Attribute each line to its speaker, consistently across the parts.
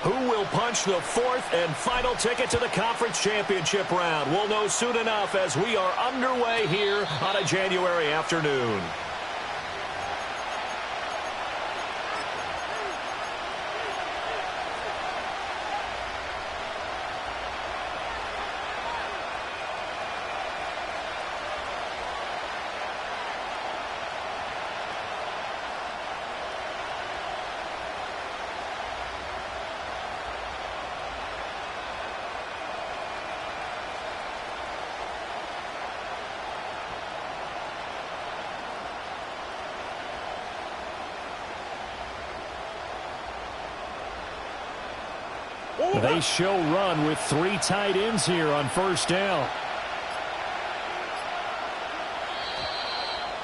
Speaker 1: Who will punch the fourth and final ticket to the conference championship round? We'll know soon enough as we are underway here on a January afternoon.
Speaker 2: They show run with 3 tight ends here on first down.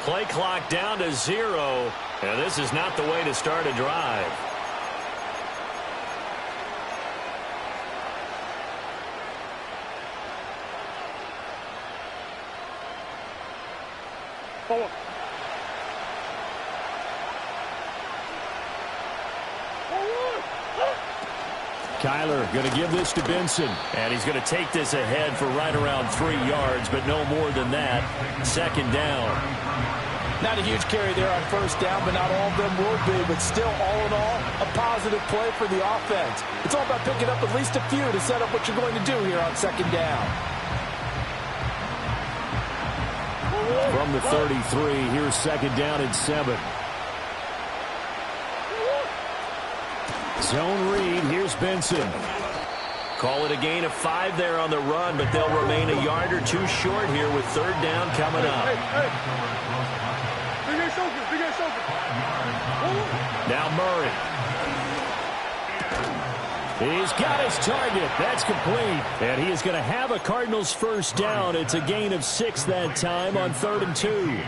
Speaker 1: Play clock down to 0, and this is not the way to start a drive.
Speaker 2: Kyler going to give this to Benson.
Speaker 1: And he's going to take this ahead for right around 3 yards, but no more than that. Second down.
Speaker 3: Not a huge carry there on first down, but not all of them will be. But still, all in all, a positive play for the offense. It's all about picking up at least a few to set up what you're going to do here on second down.
Speaker 2: From the 33, here's second down and 7. Zone read, here's Benson.
Speaker 1: Call it a gain of 5 there on the run, but they'll remain a yard or 2 short here with third down coming up.
Speaker 2: Now Murray. He's got his target. That's complete. And he is going to have a Cardinals first down. It's a gain of 6 that time on 3rd and 2.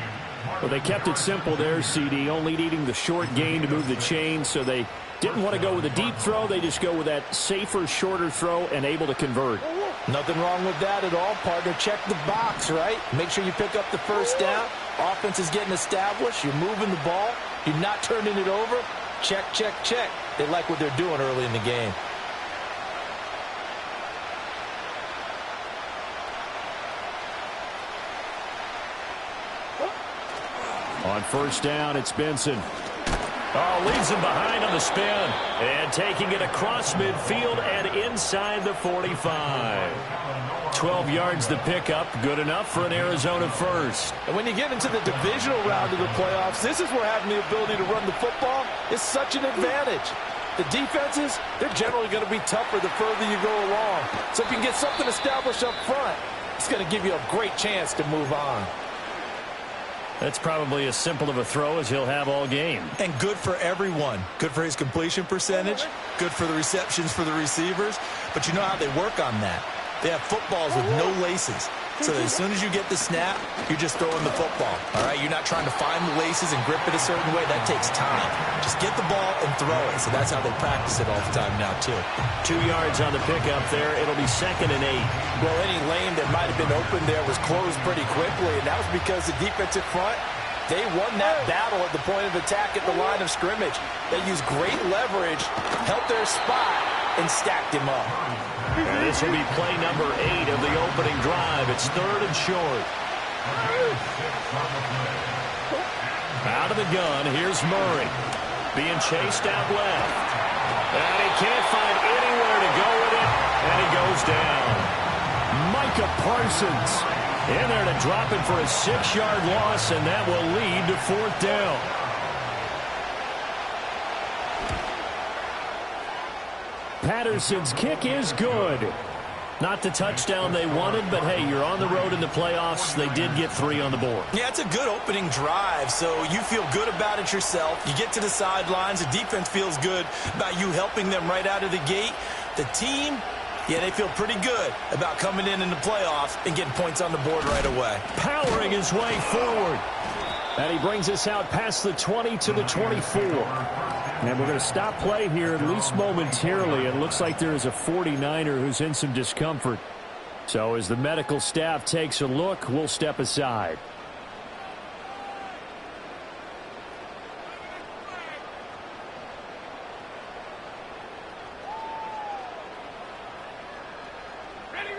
Speaker 2: Well, they kept it simple there, CD, only needing the short gain to move the chain, so they didn't want to go with a deep throw. They just go with that safer, shorter throw and able to convert.
Speaker 3: Nothing wrong with that at all, partner. Check the box, right? Make sure you pick up the first down. Offense is getting established. You're moving the ball. You're not turning it over. Check, check, check. They like what they're doing early in the game.
Speaker 2: On first down, it's Benson.
Speaker 1: Oh, leaves him behind on the spin. And taking it across midfield and inside the 45. 12 yards the pickup. Good enough for an Arizona first.
Speaker 3: And when you get into the divisional round of the playoffs, this is where having the ability to run the football is such an advantage. The defenses, they're generally going to be tougher the further you go along. So if you can get something established up front, it's going to give you a great chance to move on.
Speaker 1: That's probably as simple of a throw as he'll have all game.
Speaker 3: And good for everyone. Good for his completion percentage. Good for the receptions for the receivers. But you know how they work on that. They have footballs with no laces. So that as soon as you get the snap, you're just throwing the football. All right? You're not trying to find the laces and grip it a certain way. That takes time. Just get the ball and throw it. So that's how they practice it all the time now, too.
Speaker 1: 2 yards on the pickup there. It'll be 2nd and 8.
Speaker 3: Well, any lane that might have been open there was closed pretty quickly, and that was because the defensive front, they won that battle at the point of attack at the line of scrimmage. They used great leverage, held their spot, and stacked him up.
Speaker 1: And this will be play number 8 of the opening drive. It's 3rd and short. Out of the gun, here's Murray. Being chased out left. And he can't find anywhere to go with it, and he goes down.
Speaker 2: Micah Parsons in there to drop it for a 6-yard loss, and that will lead to 4th down. Patterson's kick is good. Not the touchdown they wanted, but hey, you're on the road in the playoffs. They did get 3 on the board.
Speaker 3: Yeah, it's a good opening drive, so you feel good about it yourself. You get to the sidelines. The defense feels good about you helping them right out of the gate. The team, yeah, they feel pretty good about coming in the playoffs and getting points on the board right away.
Speaker 2: Powering his way forward. And he brings us out past the 20 to the 24. And we're going to stop play here at least momentarily. It looks like there is a 49er who's in some discomfort. So as the medical staff takes a look, we'll step aside.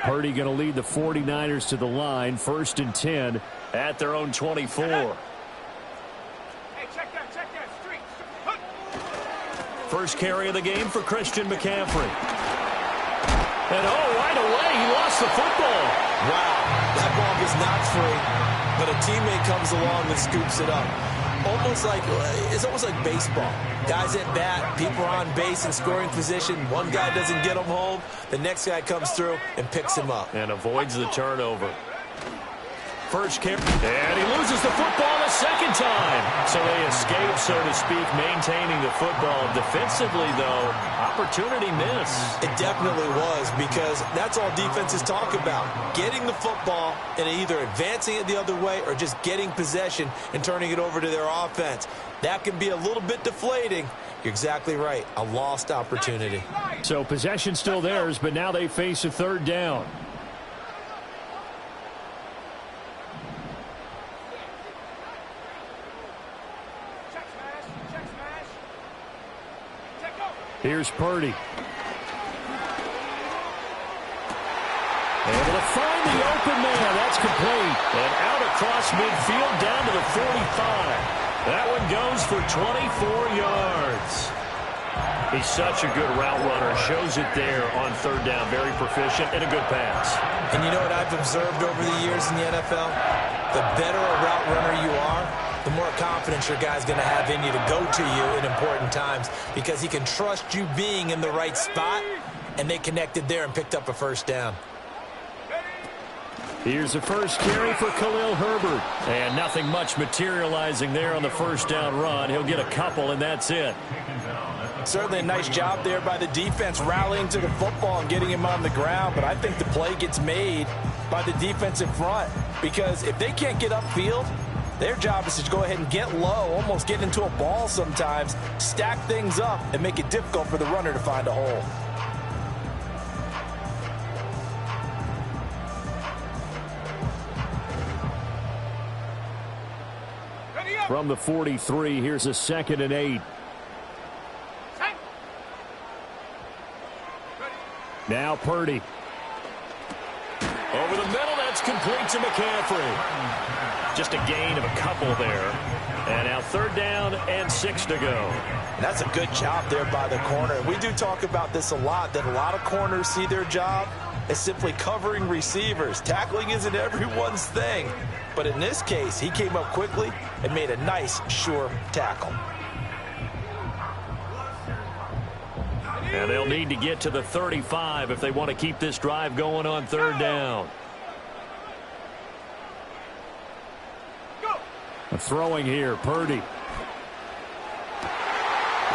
Speaker 2: Purdy going to lead the 49ers to the line, 1st and 10 at their own 24.
Speaker 4: Hey, check that, street.
Speaker 1: First carry of the game for Christian McCaffrey. And right away, he lost the football.
Speaker 3: Wow, that ball was not free, but a teammate comes along and scoops it up. It's almost like baseball. Guys at bat, people are on base in scoring position. One guy doesn't get him home. The next guy comes through and picks him up.
Speaker 1: And avoids the turnover. First carry. And he loses the football a second time. So they escape, so to speak, maintaining the football. Defensively, though, opportunity miss.
Speaker 3: It definitely was, because that's all defenses talk about. Getting the football and either advancing it the other way or just getting possession and turning it over to their offense. That can be a little bit deflating. You're exactly right. A lost opportunity.
Speaker 2: So possession still theirs, but now they face a 3rd down. Here's Purdy. Able to find the open man. That's complete.
Speaker 1: And out across midfield down to the 45. That one goes for 24 yards. He's such a good route runner. Shows it there on 3rd down. Very proficient and a good pass.
Speaker 3: And you know what I've observed over the years in the NFL? The better a route runner you are, the more confidence your guy's going to have in you to go to you in important times, because he can trust you being in the right spot, and they connected there and picked up a 1st down.
Speaker 2: Here's the first carry for Khalil Herbert.
Speaker 1: And nothing much materializing there on the 1st down run. He'll get a couple, and that's it.
Speaker 5: Certainly a nice job there by the defense rallying to the football and getting him on the ground, but I think the play gets made by the defensive front, because if they can't get upfield, their job is to go ahead and get low, almost get into a ball sometimes, stack things up, and make it difficult for the runner to find a hole.
Speaker 2: From the 43, here's a 2nd and 8. Now Purdy.
Speaker 1: Over the middle, that's complete to McCaffrey. Just a gain of a couple there. And now 3rd down and 6 to go.
Speaker 5: And that's a good job there by the corner. We do talk about this a lot, that a lot of corners see their job as simply covering receivers. Tackling isn't everyone's thing. But in this case, he came up quickly and made a nice, sure tackle.
Speaker 1: And they'll need to get to the 35 if they want to keep this drive going on 3rd down.
Speaker 2: Throwing here, Purdy.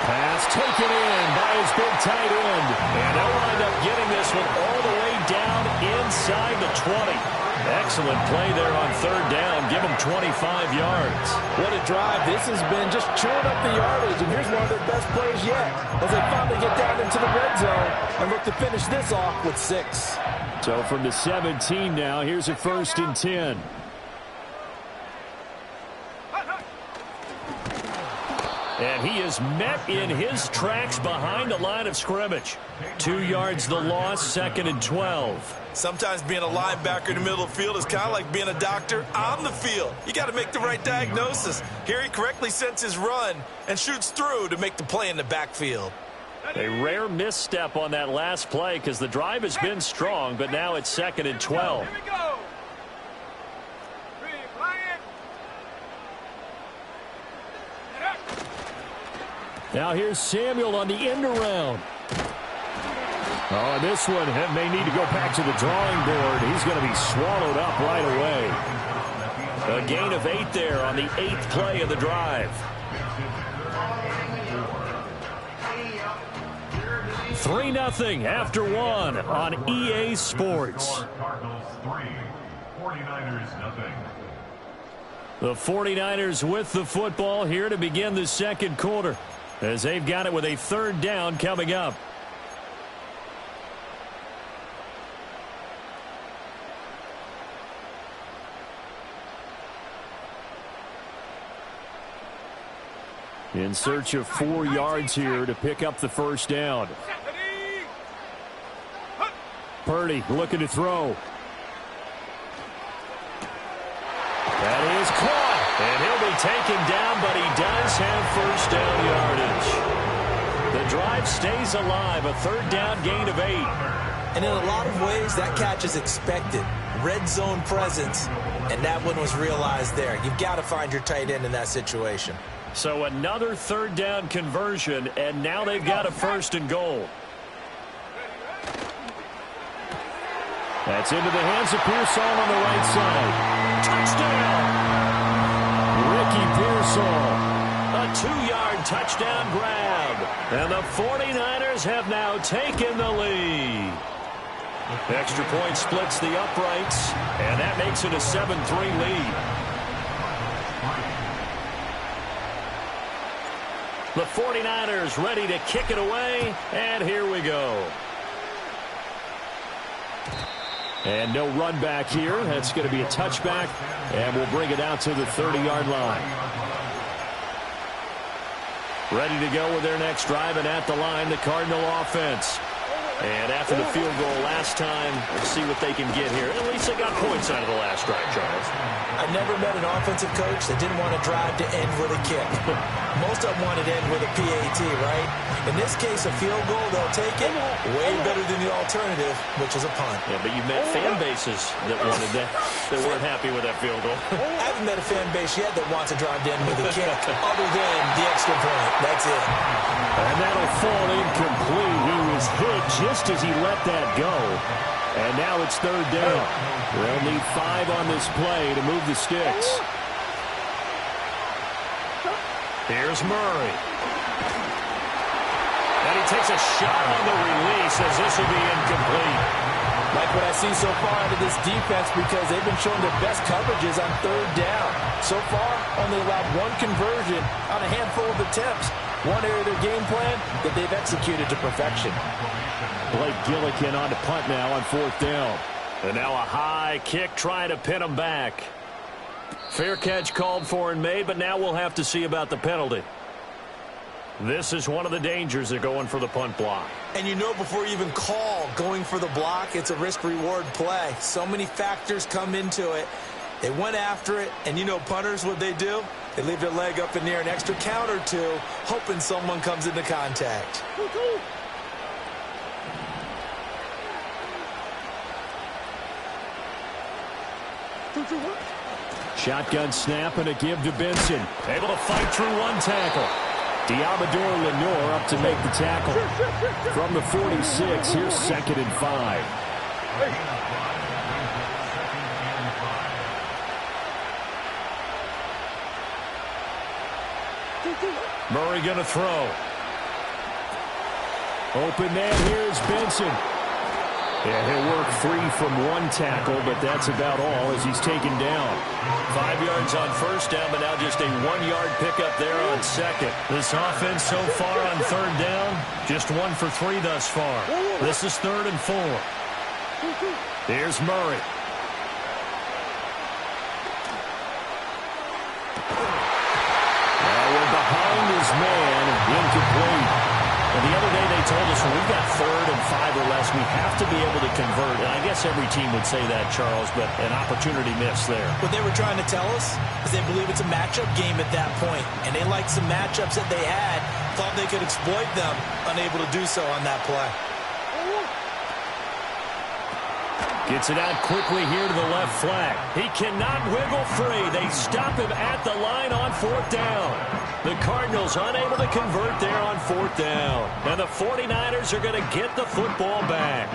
Speaker 2: Pass taken in by his big tight end.
Speaker 1: And they'll wind up getting this one all the way down inside the 20. Excellent play there on 3rd down. Give them 25 yards.
Speaker 5: What a drive. This has been just chewing up the yardage, and here's one of their best plays yet as they finally get down into the red zone and look to finish this off with 6.
Speaker 2: So from the 17 now, here's a 1st and 10.
Speaker 1: And he is met in his tracks behind the line of scrimmage. 2 yards the loss, 2nd and 12.
Speaker 3: Sometimes being a linebacker in the middle of the field is kind of like being a doctor on the field. You got to make the right diagnosis. Here he correctly sets his run and shoots through to make the play in the backfield.
Speaker 1: A rare misstep on that last play because the drive has been strong, but now it's 2nd and 12.
Speaker 4: Here we go.
Speaker 2: Now here's Samuel on the end around. Oh, this one may need to go back to the drawing board. He's going to be swallowed up right away.
Speaker 1: A gain of 8 there on the 8th play of the drive. 3-0 after 1 on EA Sports. The 49ers with the football here to begin the 2nd quarter, as they've got it with a 3rd down coming up. In search of 4 yards here to pick up the 1st down.
Speaker 2: Purdy looking to throw. That is caught. And he'll be taken down, but he does have first down yardage. The drive stays alive. A third down gain of 8.
Speaker 3: And in a lot of ways, that catch is expected. Red zone presence, and that one was realized there. You've got to find your tight end in that situation.
Speaker 2: So another third down conversion, and now they've got a first and goal. That's into the hands of Pearsall on the right side. Touchdown! Ricky Pearsall. A 2-yard touchdown grab. And the 49ers have now taken the lead. Extra point splits the uprights, and that makes it a 7-3 lead. The 49ers ready to kick it away, and here we go. And no run back here. That's going to be a touchback, and we'll bring it out to the 30-yard line. Ready to go with their next drive, and at the line, the Cardinal offense. And after the field goal last time, we'll see what they can get here. At least they got points out of the last drive, Charles.
Speaker 3: I've never met an offensive coach that didn't want a drive to end with a kick. Most of them wanted to end with a PAT, right? In this case, a field goal, they'll take it. Way better than the alternative, which is a punt.
Speaker 2: Yeah, but you met fan bases that wanted that, that weren't happy with that field goal.
Speaker 3: I haven't met a fan base yet that wants a drive to end with a kick, other than the extra point. That's it.
Speaker 2: And that'll fall incomplete. He was hit just as he let that go. And now it's third down. They'll need 5 on this play to move the sticks. Here's Murray. And he takes a shot on the release as this will be incomplete.
Speaker 5: Like what I see so far out of this defense, because they've been showing their best coverages on third down. So far, only allowed 1 conversion on a handful of attempts. One area of their game plan that they've executed to perfection.
Speaker 2: Blake Gillikin on to punt now on 4th down. And now a high kick trying to pin him back. Fair catch called for and made, but now we'll have to see about the penalty. This is one of the dangers of going for the punt block.
Speaker 3: And you know before you even call going for the block, it's a risk-reward play. So many factors come into it. They went after it, and you know punters, what they do? They leave their leg up in the air an extra count or two, hoping someone comes into contact.
Speaker 2: Shotgun snap and a give to Benson. Able to fight through one tackle. Diabador Lenore up to make the tackle. From the 46, here's 2nd and 5. Murray going to throw. Open man, here's Benson. Yeah, he'll work 3 from 1 tackle, but that's about all as he's taken down.
Speaker 1: 5 yards on first down, but now just a 1-yard pickup there on 2nd. This offense so far on 3rd down, just 1 for 3 thus far. This is 3rd and 4.
Speaker 2: Here's Murray. Now we're behind his man, incomplete. And the other day they told us when we've got 3rd and 5 or less, we have to be able to convert. And I guess every team would say that, Charles, but an opportunity missed there.
Speaker 3: What they were trying to tell us is they believe it's a matchup game at that point, and they liked some matchups that they had, thought they could exploit them, unable to do so on that play.
Speaker 2: Gets it out quickly here to the left flank.
Speaker 1: He cannot wiggle free. They stop him at the line on 4th down. The Cardinals unable to convert there on 4th down. And the 49ers are going to get the football back.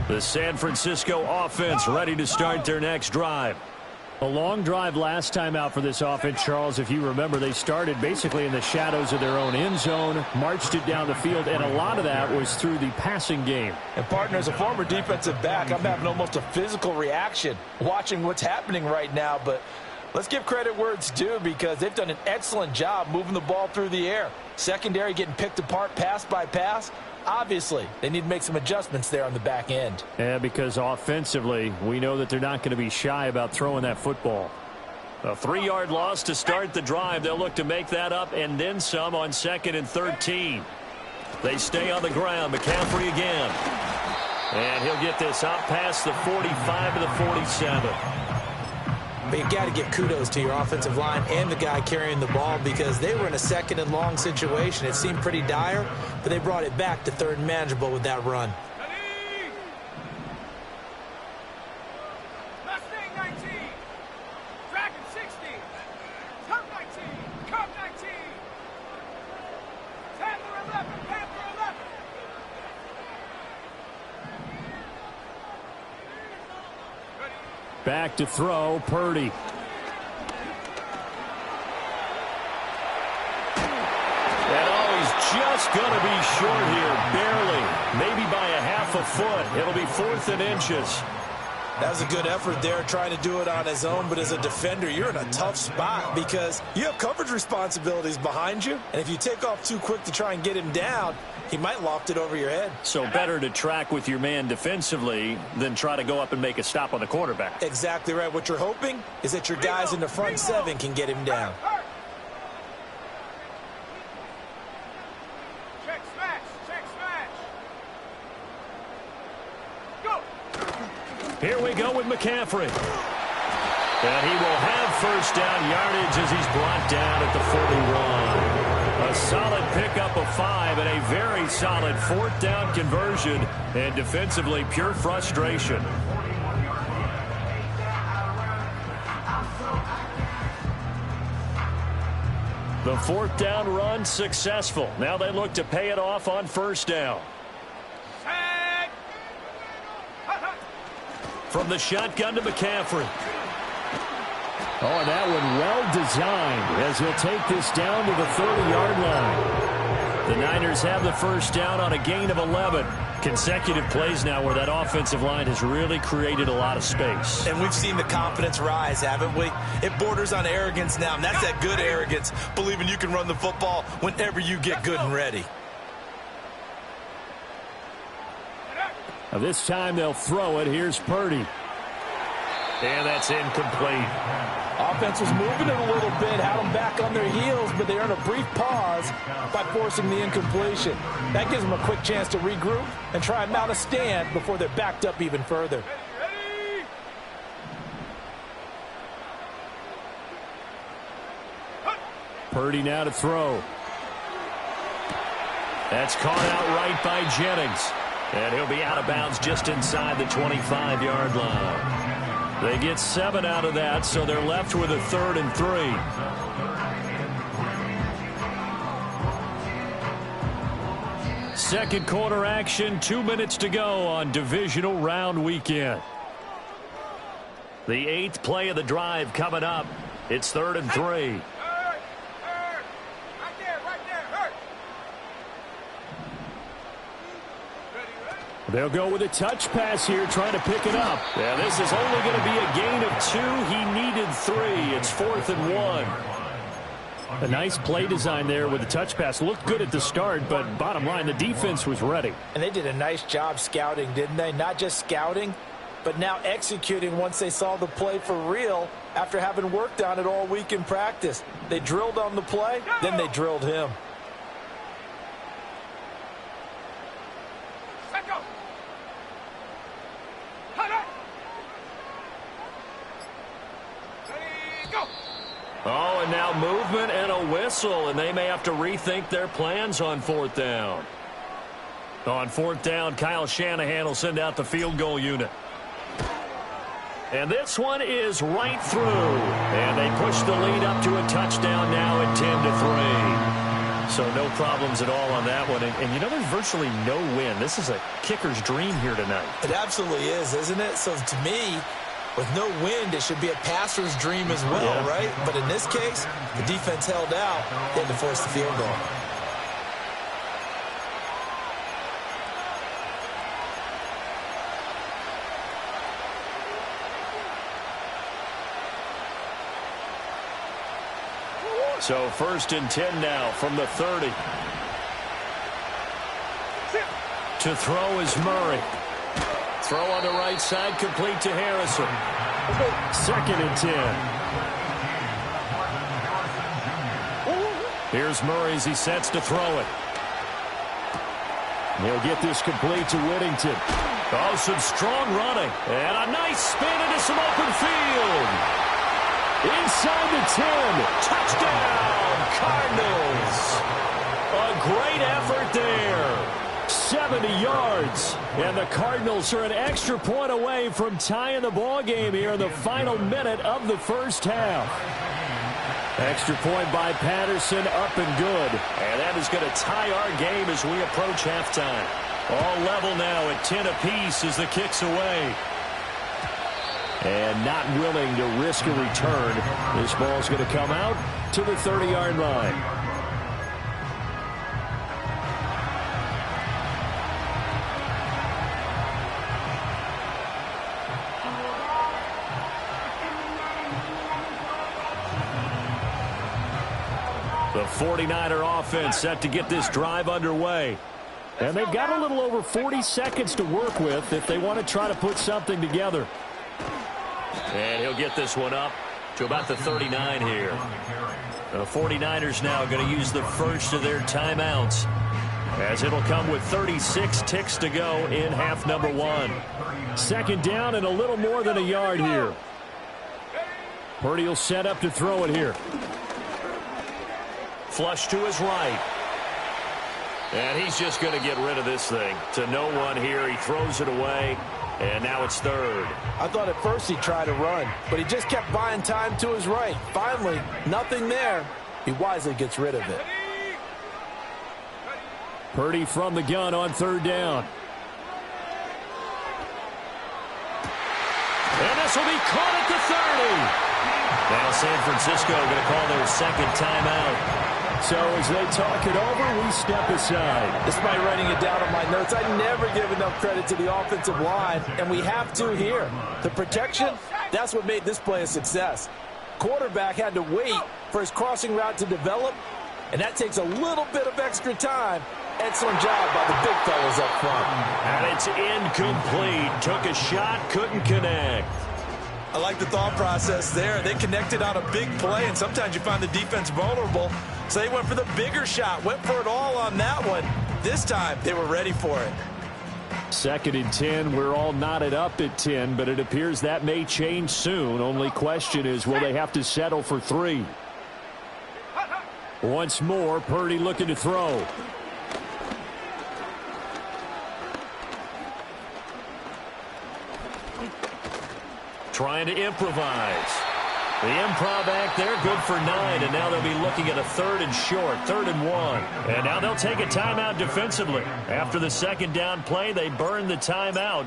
Speaker 1: The San Francisco offense ready to start their next drive.
Speaker 2: A long drive last time out for this offense, Charles. If you remember, they started basically in the shadows of their own end zone, marched it down the field, and a lot of that was through the passing game.
Speaker 5: And, partner, as a former defensive back, I'm having almost a physical reaction watching what's happening right now. But let's give credit where it's due, because they've done an excellent job moving the ball through the air. Secondary getting picked apart pass by pass. Obviously, they need to make some adjustments there on the back end.
Speaker 2: Yeah, because offensively, we know that they're not going to be shy about throwing that football.
Speaker 1: A 3-yard loss to start the drive. They'll look to make that up and then some on 2nd and 13. They stay on the ground. McCaffrey again. And he'll get this out past the 45 to the 47.
Speaker 5: But you got to give kudos to your offensive line and the guy carrying the ball because they were in a 2nd and long situation. It seemed pretty dire, but they brought it back to 3rd and manageable with that run.
Speaker 2: Back to throw, Purdy.
Speaker 1: And oh, he's just going to be short here, barely. Maybe by a half a foot. It'll be 4th and inches.
Speaker 5: That was a good effort there, trying to do it on his own. But as a defender, you're in a tough spot because you have coverage responsibilities behind you. And if you take off too quick to try and get him down, he might loft it over your head.
Speaker 1: So better to track with your man defensively than try to go up and make a stop on the quarterback.
Speaker 5: Exactly right. What you're hoping is that your guys in the front 7 can get him down.
Speaker 4: Check smash. Check smash. Go.
Speaker 1: Here we go with McCaffrey. And he will have first down yardage as he's brought down at the 41. A solid pickup of 5 and a very solid 4th down conversion. And defensively, pure frustration. The 4th down run successful. Now they look to pay it off on 1st down. From the shotgun to McCaffrey.
Speaker 2: Oh, and that one well designed as he'll take this down to the 30-yard line.
Speaker 1: The Niners have the first down on a gain of 11. Consecutive plays now where that offensive line has really created a lot of space.
Speaker 3: And we've seen the confidence rise, haven't we? It borders on arrogance now, and that's that good arrogance, believing you can run the football whenever you get good and ready.
Speaker 2: Now this time they'll throw it. Here's Purdy.
Speaker 1: And that's incomplete.
Speaker 5: Offense was moving it a little bit, had them back on their heels, but they earned a brief pause by forcing the incompletion. That gives them a quick chance to regroup and try and mount a stand before they're backed up even further.
Speaker 2: Purdy now to throw.
Speaker 1: That's caught out right by Jennings. And he'll be out of bounds just inside the 25-yard line. They get 7 out of that, so they're left with a 3rd and 3. Second quarter action, 2 minutes to go on divisional round weekend. The 8th play of the drive coming up. It's 3rd and 3.
Speaker 2: They'll go with a touch pass here, trying to pick it up.
Speaker 1: Yeah, this is only going to be a gain of 2. He needed 3. It's 4th and 1.
Speaker 2: A nice play design there with the touch pass. Looked good at the start, but bottom line, the defense was ready.
Speaker 5: And they did a nice job scouting, didn't they? Not just scouting, but now executing once they saw the play for real after having worked on it all week in practice. They drilled on the play, then they drilled him.
Speaker 1: Oh, and now movement and a whistle, and they may have to rethink their plans on 4th down. On 4th down, Kyle Shanahan will send out the field goal unit. And this one is right through. And they push the lead up to a touchdown now at 10-3. So no problems at all on that one. And you know, there's virtually no win. This is a kicker's dream here tonight.
Speaker 3: It absolutely is, isn't it? So to me, with no wind, it should be a passer's dream as well, right? But in this case, the defense held out. They had to force the field goal.
Speaker 1: So 1st and 10 now from the 30. To throw is Murray. Throw on the right side, complete to Harrison.
Speaker 2: 2nd and 10. Here's Murray as he sets to throw it. He'll get this complete to Whittington.
Speaker 1: Oh, some strong running. And a nice spin into some open field.
Speaker 2: Inside the 10.
Speaker 1: Touchdown, Cardinals. A great effort there.
Speaker 2: 70 yards. And the Cardinals are an extra point away from tying the ball game here in the final minute of the first half. Extra point by Patterson, up and good.
Speaker 1: And that is going to tie our game as we approach halftime. All level now at 10 apiece as the kick's away.
Speaker 2: And not willing to risk a return. This ball's going to come out to the 30-yard line.
Speaker 1: The 49er offense set to get this drive underway.
Speaker 2: And they've got a little over 40 seconds to work with if they want to try to put something together.
Speaker 1: And he'll get this one up to about the 39 here. The 49ers now going to use the first of their timeouts, as it'll come with 36 ticks to go in half number one.
Speaker 2: Second down and a little more than a yard here. Purdy will set up to throw it here.
Speaker 1: Flush to his right. And he's just going to get rid of this thing to no one here. He throws it away, and now it's third.
Speaker 5: I thought at first he'd try to run, but he just kept buying time to his right. Finally, nothing there. He wisely gets rid of it.
Speaker 2: Purdy from the gun on third down.
Speaker 1: And this will be caught at the 30. Now San Francisco going to call their second timeout.
Speaker 2: So as they talk it over, we step aside.
Speaker 5: Despite writing it down on my notes, I never give enough credit to the offensive line, and we have to here. The protection, that's what made this play a success. Quarterback had to wait for his crossing route to develop, and that takes a little bit of extra time. Excellent job by the big fellas up front.
Speaker 1: And it's incomplete. Took a shot, couldn't connect.
Speaker 3: I like the thought process there. They connected on a big play, and sometimes you find the defense vulnerable. So they went for the bigger shot, went for it all on that one. This time, they were ready for it.
Speaker 2: Second and 10. We're all knotted up at 10, but it appears that may change soon. Only question is, will they have to settle for 3? Once more, Purdy looking to throw.
Speaker 1: Trying to improvise. The improv act there, good for 9, and now they'll be looking at a third and short, 3rd and 1. And now they'll take a timeout defensively. After the second down play, they burn the timeout,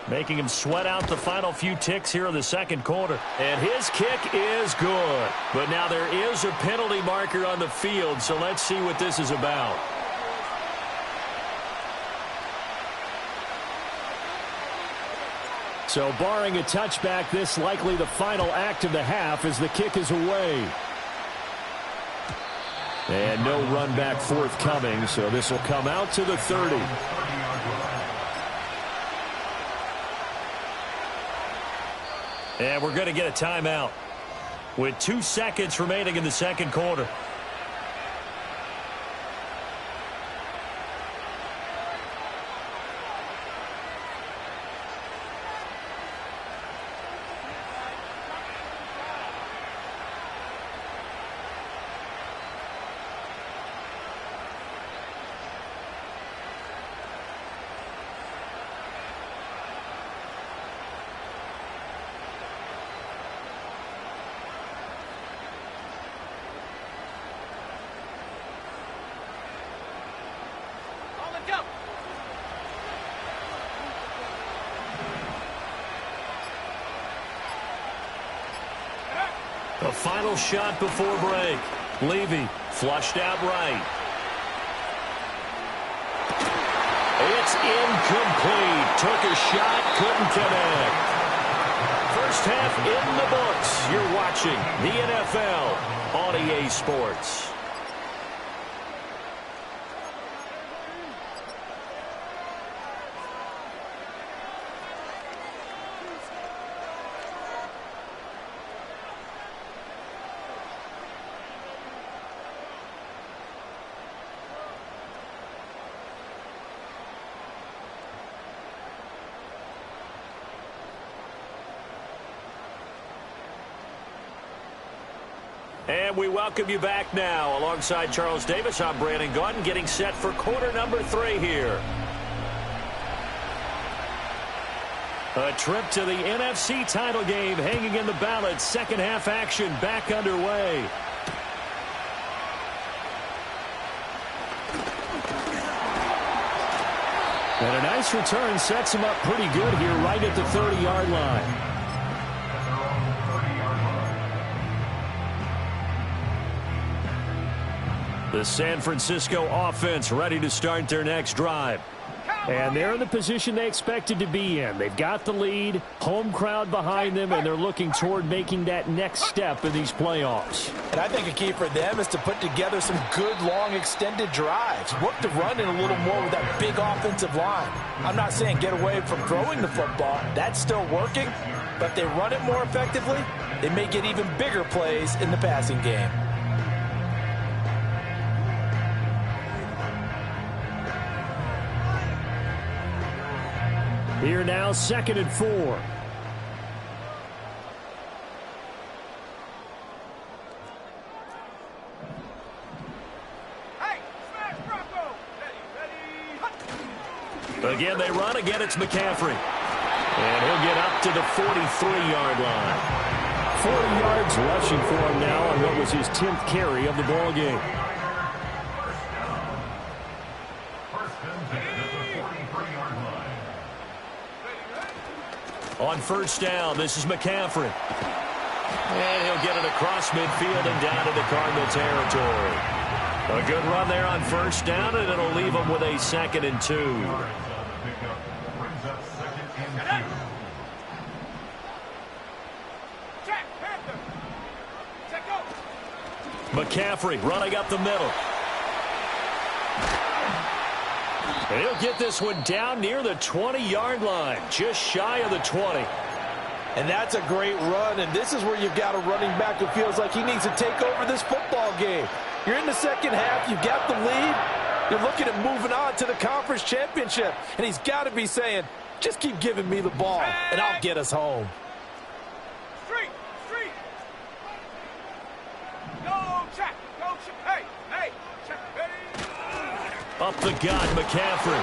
Speaker 1: making him sweat out the final few ticks here in the second quarter. And his kick is good. But now there is a penalty marker on the field, so let's see what this is about.
Speaker 2: So barring a touchback, this likely the final act of the half as the kick is away. And no run back forthcoming, so this will come out to the 30.
Speaker 1: And we're going to get a timeout with 2 seconds remaining in the second quarter. The final shot before break. Levy flushed out right. It's incomplete. Took a shot, couldn't connect. First half in the books. You're watching the NFL on EA Sports. And we welcome you back now. Alongside Charles Davis, I'm Brandon Gaudin, getting set for quarter number 3 here. A trip to the NFC title game hanging in the balance. Second half action back underway. And a nice return sets him up pretty good here right at the 30-yard line. The San Francisco offense ready to start their next drive. And they're in the position they expected to be in. They've got the lead, home crowd behind them, and they're looking toward making that next step in these playoffs.
Speaker 5: And I think a key for them is to put together some good, long, extended drives. Work the run in a little more with that big offensive line. I'm not saying get away from throwing the football. That's still working. But if they run it more effectively, they may get even bigger plays in the passing game.
Speaker 2: Here now, 2nd and 4.
Speaker 4: Hey, smash Bronco. Ready.
Speaker 1: Again, they run. Again, it's McCaffrey. And he'll get up to the 43-yard line.
Speaker 2: 40 yards rushing for him now on what was his 10th carry of the ball game.
Speaker 1: On first down, this is McCaffrey. And he'll get it across midfield and down into Cardinal territory. A good run there on first down, and it'll leave him with a 2nd and 2.
Speaker 4: Check, Panther. Check go.
Speaker 1: McCaffrey running up the middle. And he'll get this one down near the 20-yard line, just shy of the 20.
Speaker 5: And that's a great run, and this is where you've got a running back who feels like he needs to take over this football game. You're in the second half, you've got the lead, you're looking at moving on to the conference championship, and he's got to be saying, just keep giving me the ball, and I'll get us home.
Speaker 4: Street. Go check. Hey, check, ready.
Speaker 1: Up the gut, McCaffrey.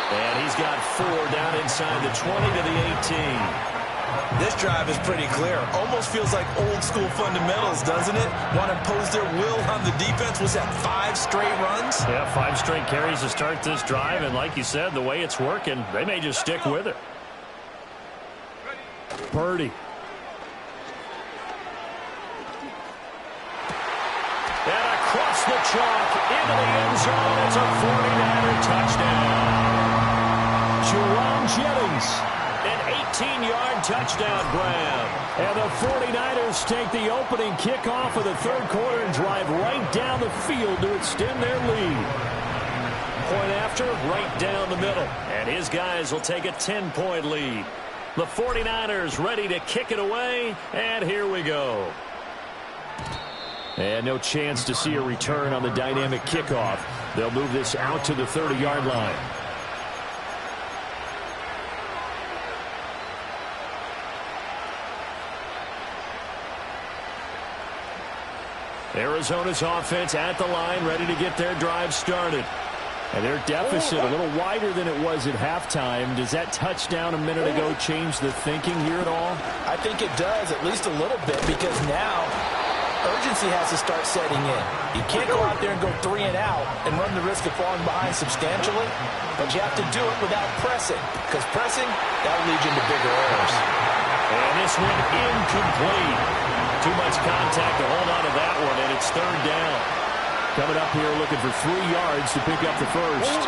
Speaker 1: And he's got 4 down inside the 20 to the 18.
Speaker 3: This drive is pretty clear. Almost feels like old school fundamentals, doesn't it? Want to impose their will on the defense. Was that 5 straight runs?
Speaker 1: Yeah, 5 straight carries to start this drive. And like you said, the way it's working, they may just stick with it.
Speaker 2: Purdy.
Speaker 1: And across the chalk into the end zone. It's a 49er touchdown.
Speaker 2: Jerome Jennings.
Speaker 1: An 18-yard touchdown grab.
Speaker 2: And the 49ers take the opening kickoff of the third quarter and drive right down the field to extend their lead.
Speaker 1: Point after, right down the middle. And his guys will take a 10-point lead. The 49ers ready to kick it away. And here we go.
Speaker 2: And no chance to see a return on the dynamic kickoff. They'll move this out to the 30-yard line.
Speaker 1: Arizona's offense at the line, ready to get their drive started.
Speaker 2: And their deficit a little wider than it was at halftime. Does that touchdown a minute ago change the thinking here at all?
Speaker 5: I think it does, at least a little bit, because now urgency has to start setting in. You can't go out there and go 3 and out and run the risk of falling behind substantially, but you have to do it without pressing, because pressing, that'll lead you into bigger errors.
Speaker 1: And this one incomplete. Too much contact to hold on to that one, and it's 3rd down.
Speaker 2: Coming up here looking for 3 yards to pick up the first.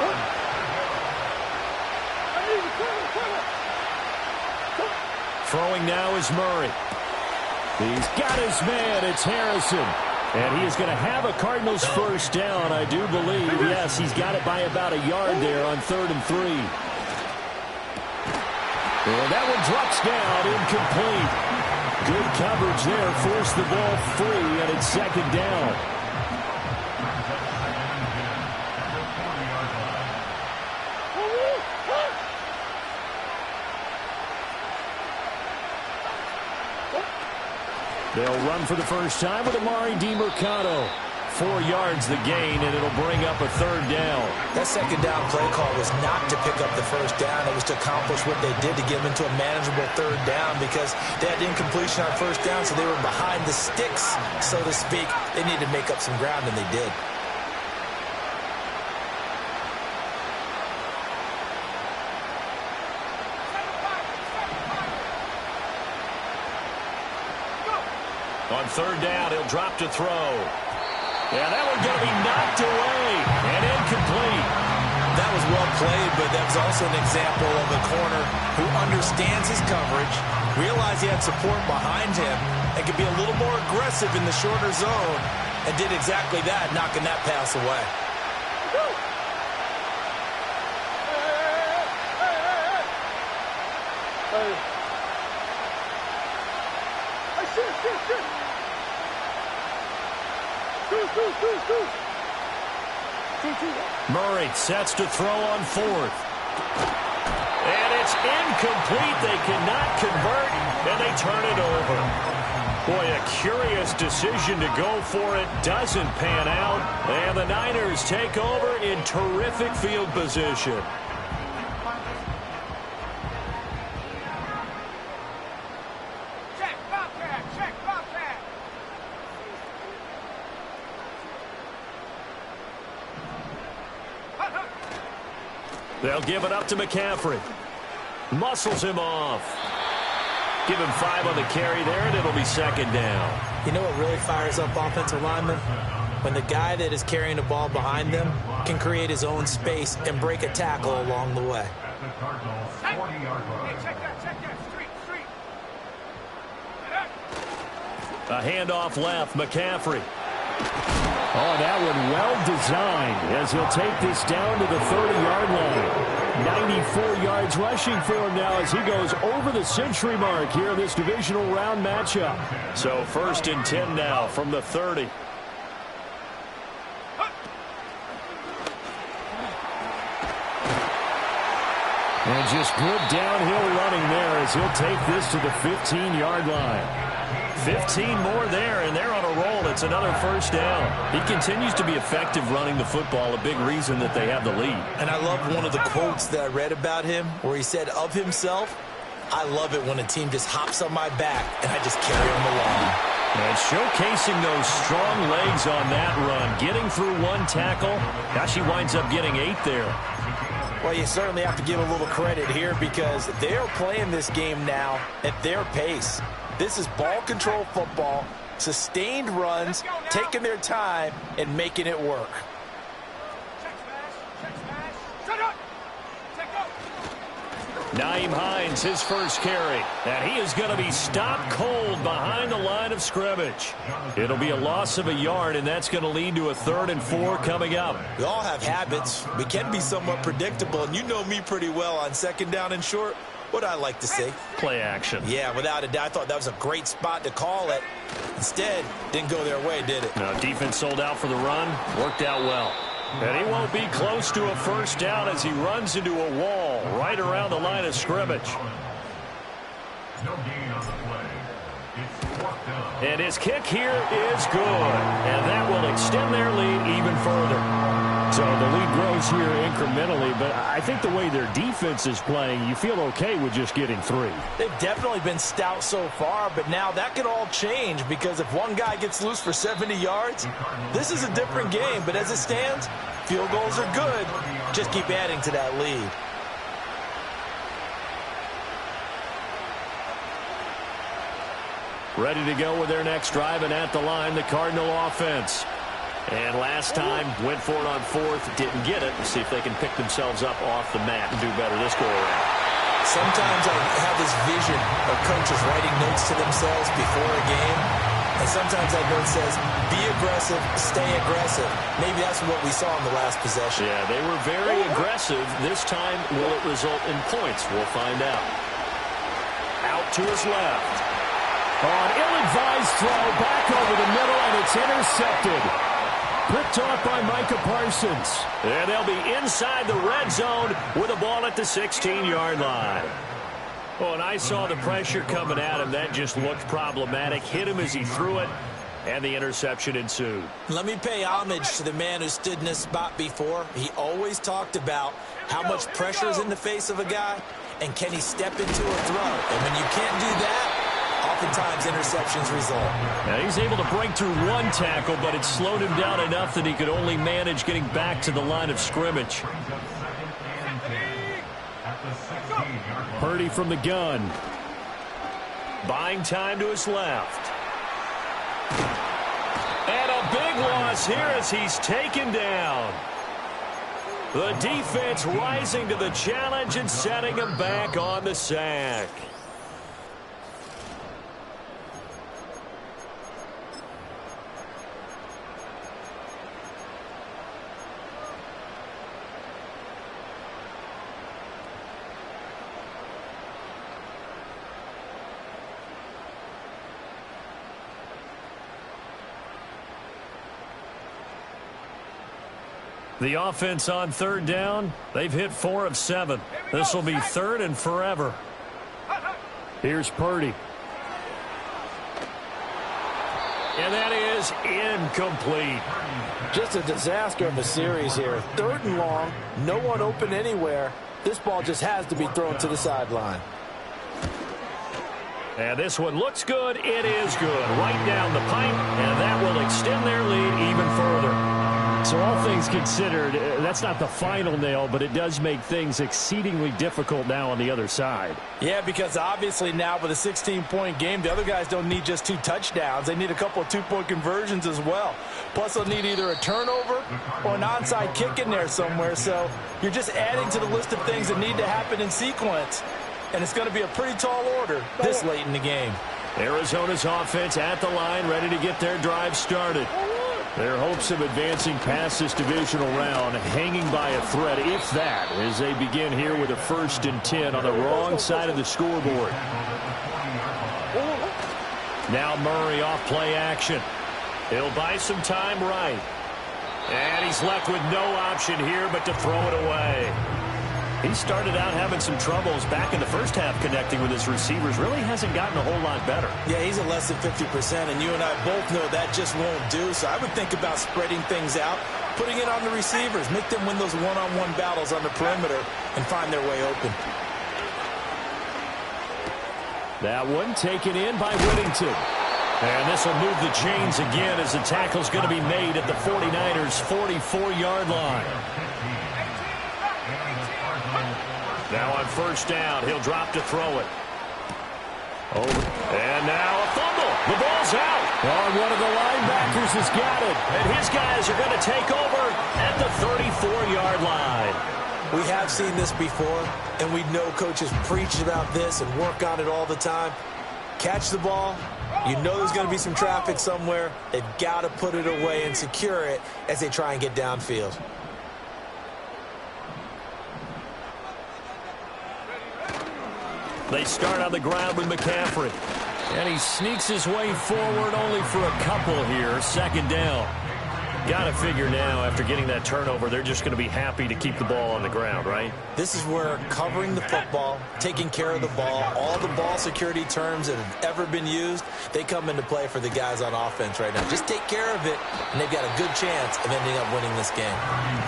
Speaker 1: Throwing now is Murray.
Speaker 2: He's got his man. It's Harrison. And he is going to have a Cardinals first down, I do believe. Yes, he's got it by about a yard there on 3rd and 3. And that one drops down, incomplete. Good coverage there, forced the ball free, and it's 2nd down. They'll run for the first time with Amari DiMercato. 4 yards the gain, and it'll bring up a 3rd down.
Speaker 3: That 2nd down play call was not to pick up the 1st down. It was to accomplish what they did to get them into a manageable 3rd down because they had incompletion on 1st down, so they were behind the sticks, so to speak. They needed to make up some ground, and they did.
Speaker 1: On 3rd down, he'll drop to throw. Yeah, that one's going to be knocked away and incomplete.
Speaker 3: That was well played, but that was also an example of a corner who understands his coverage, realized he had support behind him, and could be a little more aggressive in the shorter zone, and did exactly that, knocking that pass away.
Speaker 1: Murray sets to throw on 4th. And it's incomplete. They cannot convert, and they turn it over. Boy, a curious decision to go for it. Doesn't pan out. And the Niners take over in terrific field position. They'll give it up to McCaffrey. Muscles him off. Give him 5 on the carry there, and it'll be 2nd down.
Speaker 3: You know what really fires up offensive linemen? When the guy that is carrying the ball behind them can create his own space and break a tackle along the way.
Speaker 1: A handoff left, McCaffrey.
Speaker 2: Oh, that one well designed as he'll take this down to the 30-yard line. 94 yards rushing for him now as he goes over the century mark here in this divisional round matchup.
Speaker 1: So 1st and 10 now from the 30.
Speaker 2: And just good downhill running there as he'll take this to the 15-yard line.
Speaker 1: 15 more there, and they're on a roll. It's another 1st down. He continues to be effective running the football, a big reason that they have the lead.
Speaker 3: And I love one of the quotes that I read about him where he said of himself, "I love it when a team just hops on my back and I just carry them along."
Speaker 1: And showcasing those strong legs on that run, getting through 1 tackle. Gosh, he winds up getting 8 there.
Speaker 5: Well, you certainly have to give a little credit here because they're playing this game now at their pace. This is ball control football, sustained runs, taking their time, and making it work.
Speaker 1: Nyheim Hines, his first carry. And he is going to be stopped cold behind the line of scrimmage. It'll be a loss of a yard, and that's going to lead to a 3rd and 4 coming up.
Speaker 3: We all have habits. We can be somewhat predictable, and you know me pretty well on 2nd down and short. What I like to see.
Speaker 1: Play action.
Speaker 3: Yeah, without a doubt. I thought that was a great spot to call it. Instead, didn't go their way, did it?
Speaker 1: No, defense sold out for the run. Worked out well. And he won't be close to a 1st down as he runs into a wall right around the line of scrimmage. And his kick here is good. And that will extend their lead even further.
Speaker 2: So the lead grows here incrementally, but I think the way their defense is playing, you feel okay with just getting 3.
Speaker 5: They've definitely been stout so far, but now that could all change because if one guy gets loose for 70 yards, this is a different game. But as it stands, field goals are good. Just keep adding to that lead.
Speaker 1: Ready to go with their next drive, and at the line, the Cardinal offense. And last time, went for it on 4th, didn't get it. See if they can pick themselves up off the mat and do better this go-around.
Speaker 3: Sometimes I have this vision of coaches writing notes to themselves before a game. And sometimes that note says, be aggressive, stay aggressive. Maybe that's what we saw in the last possession.
Speaker 1: Yeah, they were very aggressive. This time, will it result in points? We'll find out. Out to his left.
Speaker 2: An ill-advised throw back over the middle, and it's intercepted. Picked off by Micah Parsons.
Speaker 1: And they'll be inside the red zone with a ball at the 16-yard line. Well, and I saw the pressure coming at him. That just looked problematic. Hit him as he threw it, and the interception ensued.
Speaker 3: Let me pay homage to the man who stood in this spot before. He always talked about how much pressure is in the face of a guy, and can he step into a throw. And when you can't do that, oftentimes interceptions result.
Speaker 1: Now he's able to break through one tackle, but it slowed him down enough that he could only manage getting back to the line of scrimmage.
Speaker 2: Purdy from the gun.
Speaker 1: Buying time to his left. And a big loss here as he's taken down. The defense rising to the challenge and setting him back on the sack. The offense on third down, they've hit 4 of 7. This will be third and forever.
Speaker 2: Here's Purdy.
Speaker 1: And that is incomplete.
Speaker 5: Just a disaster of a series here. Third and long, no one open anywhere. This ball just has to be thrown to the sideline.
Speaker 1: And this one looks good. It is good. Right down the pipe, and that will extend their lead even further.
Speaker 2: So all things considered, that's not the final nail, but it does make things exceedingly difficult now on the other side.
Speaker 5: Yeah, because obviously now with a 16-point game, the other guys don't need just 2 touchdowns. They need a couple of 2-point conversions as well. Plus, they'll need either a turnover or an onside kick in there somewhere. So you're just adding to the list of things that need to happen in sequence. And it's going to be a pretty tall order this late in the game.
Speaker 1: Arizona's offense at the line, ready to get their drive started.
Speaker 2: Their hopes of advancing past this divisional round hanging by a thread, if that, as they begin here with a 1st and 10 on the wrong side of the scoreboard.
Speaker 1: Now Murray off play action. He'll buy some time right. And he's left with no option here but to throw it away. He started out having some troubles back in the first half connecting with his receivers. Really hasn't gotten a whole lot better.
Speaker 3: Yeah, he's at less than 50%, and you and I both know that just won't do. So I would think about spreading things out, putting it on the receivers, make them win those one-on-one battles on the perimeter and find their way open.
Speaker 2: That one taken in by Whittington.
Speaker 1: And this will move the chains again as the tackle's going to be made at the 49ers' 44-yard line. Now on first down, he'll drop to throw it. Over. And now a fumble. The ball's out.
Speaker 2: Oh, one of the linebackers has got it.
Speaker 1: And his guys are going to take over at the 34-yard line.
Speaker 3: We have seen this before, and we know coaches preach about this and work on it all the time. Catch the ball. You know there's going to be some traffic somewhere. They've got to put it away and secure it as they try and get downfield.
Speaker 1: They start on the ground with McCaffrey. And he sneaks his way forward only for a couple here. 2nd down. Got to figure now, after getting that turnover, they're just going to be happy to keep the ball on the ground, right?
Speaker 3: This is where covering the football, taking care of the ball, all the ball security terms that have ever been used, they come into play for the guys on offense right now. Just take care of it, and they've got a good chance of ending up winning this game.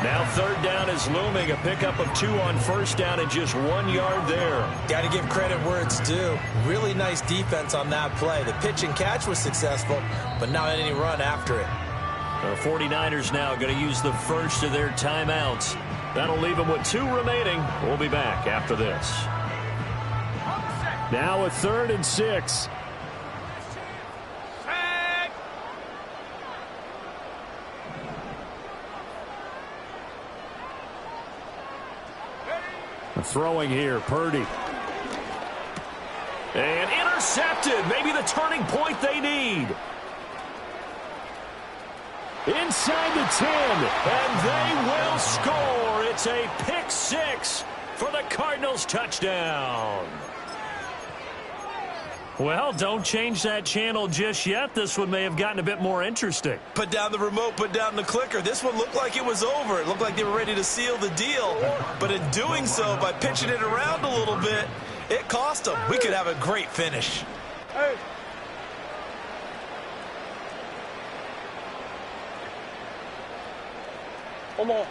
Speaker 1: Now 3rd down is looming. A pickup of 2 on first down and just 1 yard there.
Speaker 3: Got to give credit where it's due. Really nice defense on that play. The pitch and catch was successful, but not any run after it.
Speaker 1: The 49ers now going to use the first of their timeouts. That'll leave them with 2 remaining. We'll be back after this.
Speaker 2: Now a 3rd and 6. Throwing here, Purdy.
Speaker 1: And intercepted. Maybe the turning point they need.
Speaker 2: Inside the 10.
Speaker 1: And they will score. It's a pick 6 for the Cardinals touchdown. Well, don't change that channel just yet. This one may have gotten a bit more interesting.
Speaker 3: Put down the remote, put down the clicker. This one looked like it was over. It looked like they were ready to seal the deal. But in doing so, by pitching it around a little bit, It cost him. We could have a great finish.
Speaker 4: Hey. Come on.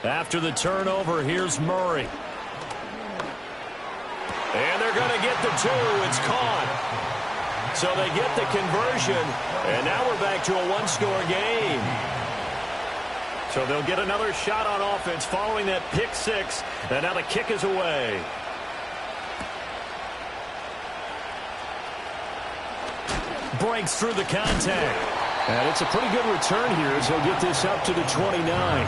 Speaker 2: After the turnover, here's Murray.
Speaker 1: And they're going to get the 2. It's caught. So they get the conversion, and now we're back to a one-score game. So they'll get another shot on offense following that pick 6, and now the kick is away.
Speaker 2: Breaks through the contact. And it's a pretty good return here as he'll get this up to the 29.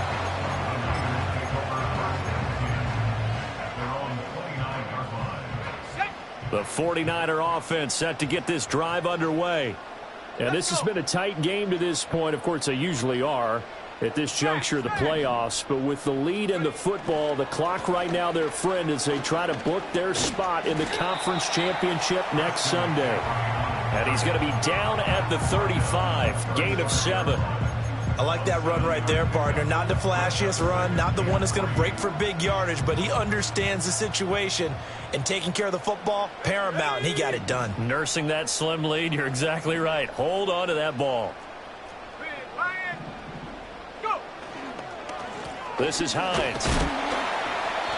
Speaker 2: The 49er offense set to get this drive underway. And this has been a tight game to this point. Of course, they usually are at this juncture of the playoffs. But with the lead in the football, the clock right now their friend as they try to book their spot in the conference championship next Sunday. And he's going to be down at the 35, gain of 7.
Speaker 3: I like that run right there, partner. Not the flashiest run, not the one that's going to break for big yardage, but he understands the situation, and taking care of the football, paramount, and he got it done.
Speaker 2: Nursing that slim lead, you're exactly right. Hold on to that ball. This is Hines.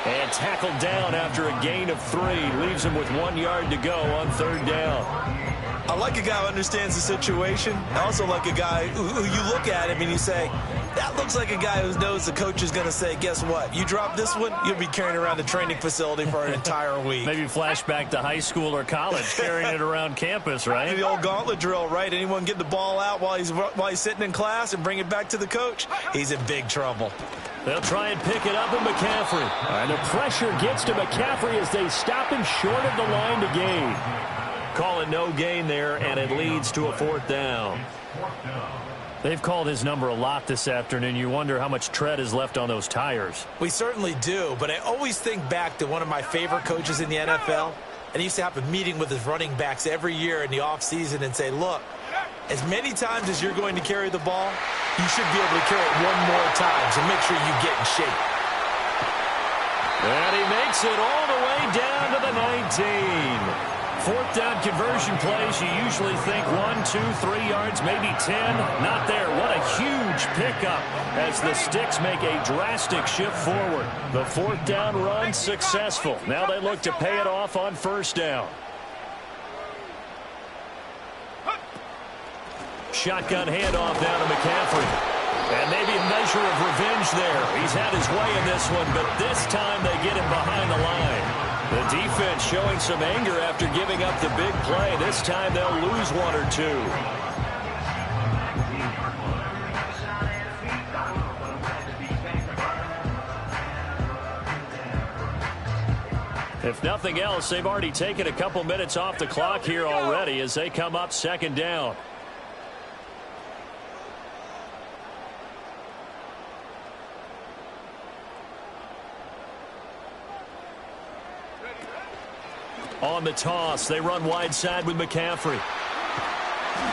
Speaker 2: And tackled down after a gain of 3. Leaves him with 1 yard to go on 3rd down.
Speaker 3: I like a guy who understands the situation. I also like a guy who you look at him and you say, that looks like a guy who knows the coach is going to say, guess what? You drop this one, you'll be carrying around the training facility for an entire week.
Speaker 2: Maybe flashback to high school or college, carrying it around campus, right?
Speaker 3: The old gauntlet drill, right? Anyone get the ball out while he's sitting in class and bring it back to the coach? He's in big trouble.
Speaker 2: They'll try and pick it up in McCaffrey. And the pressure gets to McCaffrey as they stop him short of the line to gain.
Speaker 1: Call it no gain there, and it leads to a 4th down.
Speaker 2: They've called his number a lot this afternoon. You wonder how much tread is left on those tires.
Speaker 3: We certainly do, but I always think back to one of my favorite coaches in the NFL, and he used to have a meeting with his running backs every year in the offseason and say, look, as many times as you're going to carry the ball, you should be able to carry it one more time, so make sure you get in shape.
Speaker 1: And he makes it all the way down to the 19. 4th down conversion plays, you usually think 1, 2, 3 yards, maybe 10. Not there. What a huge pickup as the Sticks make a drastic shift forward. The 4th down run successful. Now they look to pay it off on 1st down. Shotgun handoff down to McCaffrey. And maybe a measure of revenge there. He's had his way in this one, but this time they get him behind the line. The defense showing some anger after giving up the big play. This time they'll lose 1 or 2. If nothing else, they've already taken a couple minutes off the clock here already as they come up 2nd down. On the toss, they run wide side with McCaffrey.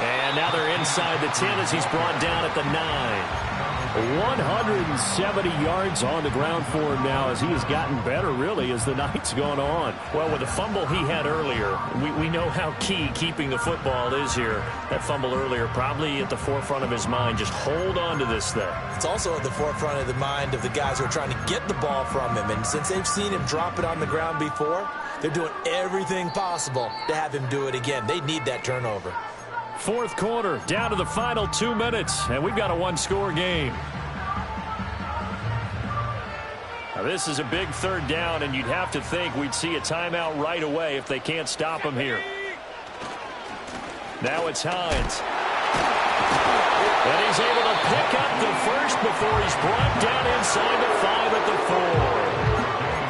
Speaker 1: And now they're inside the 10 as he's brought down at the 9.
Speaker 2: 170 yards on the ground for him now as he has gotten better, really, as the night's gone on.
Speaker 1: Well, with the fumble he had earlier, we know how key keeping the football is here. That fumble earlier probably at the forefront of his mind. Just hold on to this thing.
Speaker 3: It's also at the forefront of the mind of the guys who are trying to get the ball from him. And since they've seen him drop it on the ground before, they're doing everything possible to have him do it again. They need that turnover.
Speaker 2: 4th quarter, down to the final 2 minutes, and we've got a 1-score game. Now, this is a big 3rd down, and you'd have to think we'd see a timeout right away if they can't stop him here. Now it's Hines. And he's able to pick up the first before he's brought down inside the 5 at the 4.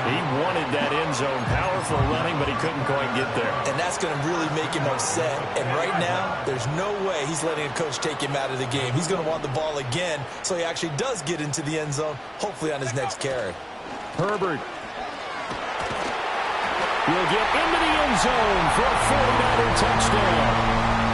Speaker 2: He wanted that end zone. Powerful running, but he couldn't quite get there.
Speaker 3: And that's going to really make him upset. And right now, there's no way he's letting a coach take him out of the game. He's going to want the ball again, so he actually does get into the end zone, hopefully on his next carry.
Speaker 2: Herbert will get into the end zone for a 49er touchdown.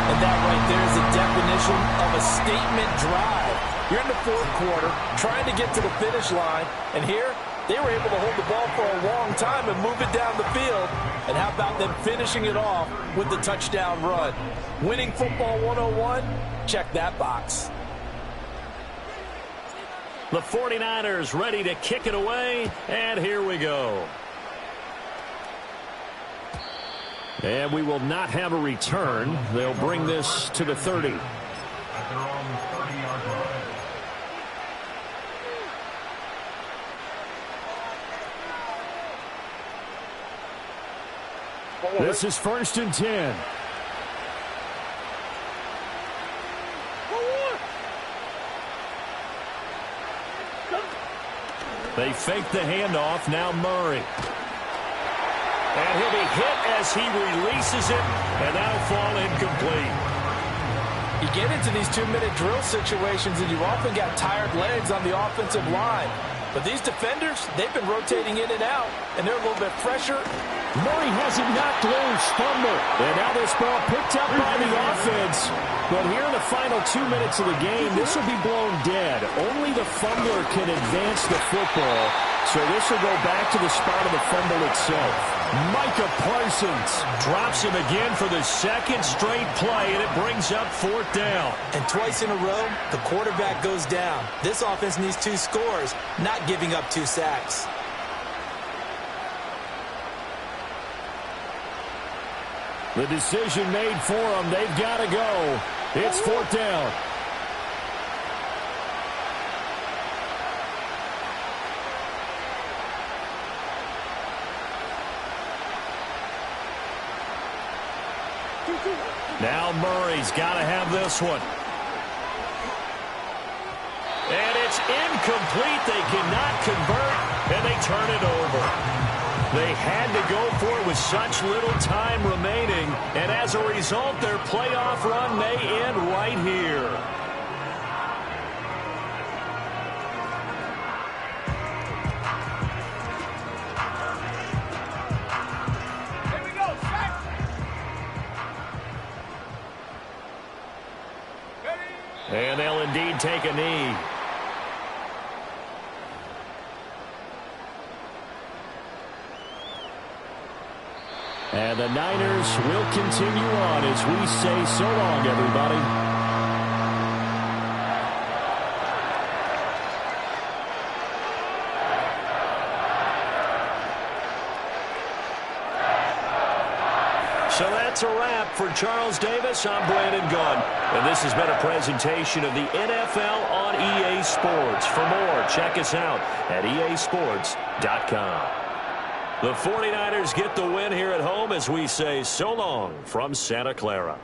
Speaker 5: And that right there is the definition of a statement drive. You're in the 4th quarter, trying to get to the finish line, and here They were able to hold the ball for a long time and move it down the field. And how about them finishing it off with the touchdown run? Winning football 101, check that box.
Speaker 1: The 49ers ready to kick it away, and here we go. And we will not have a return. They'll bring this to the 30.
Speaker 2: This is 1st and 10.
Speaker 1: They fake the handoff. Now Murray. And he'll be hit as he releases it, and that'll fall incomplete.
Speaker 5: You get into these 2-minute drill situations, and you often got tired legs on the offensive line. But these defenders, they've been rotating in and out, and they're a little bit fresher.
Speaker 2: Murray has it knocked loose. Fumble. And now this ball picked up by the offense. But here in the final 2 minutes of the game, this will be blown dead. Only the fumbler can advance the football. So this will go back to the spot of the fumble itself.
Speaker 1: Micah Parsons drops him again for the second straight play, and it brings up 4th down.
Speaker 3: And twice in a row, the quarterback goes down. This offense needs 2 scores, not giving up 2 sacks.
Speaker 2: The decision made for them. They've got to go. It's 4th down.
Speaker 1: Now Murray's got to have this one. And it's incomplete. They cannot convert, and they turn it over. They had to go for it with such little time remaining, and as a result, their playoff run may end right here.
Speaker 4: Here we go, sack. Ready?
Speaker 1: And they'll indeed take a knee.
Speaker 2: And the Niners will continue on as we say so long, everybody.
Speaker 1: So that's a wrap for Charles Davis. I'm Brandon Gunn. And this has been a presentation of the NFL on EA Sports. For more, check us out at easports.com. The 49ers get the win here at home as we say so long from Santa Clara.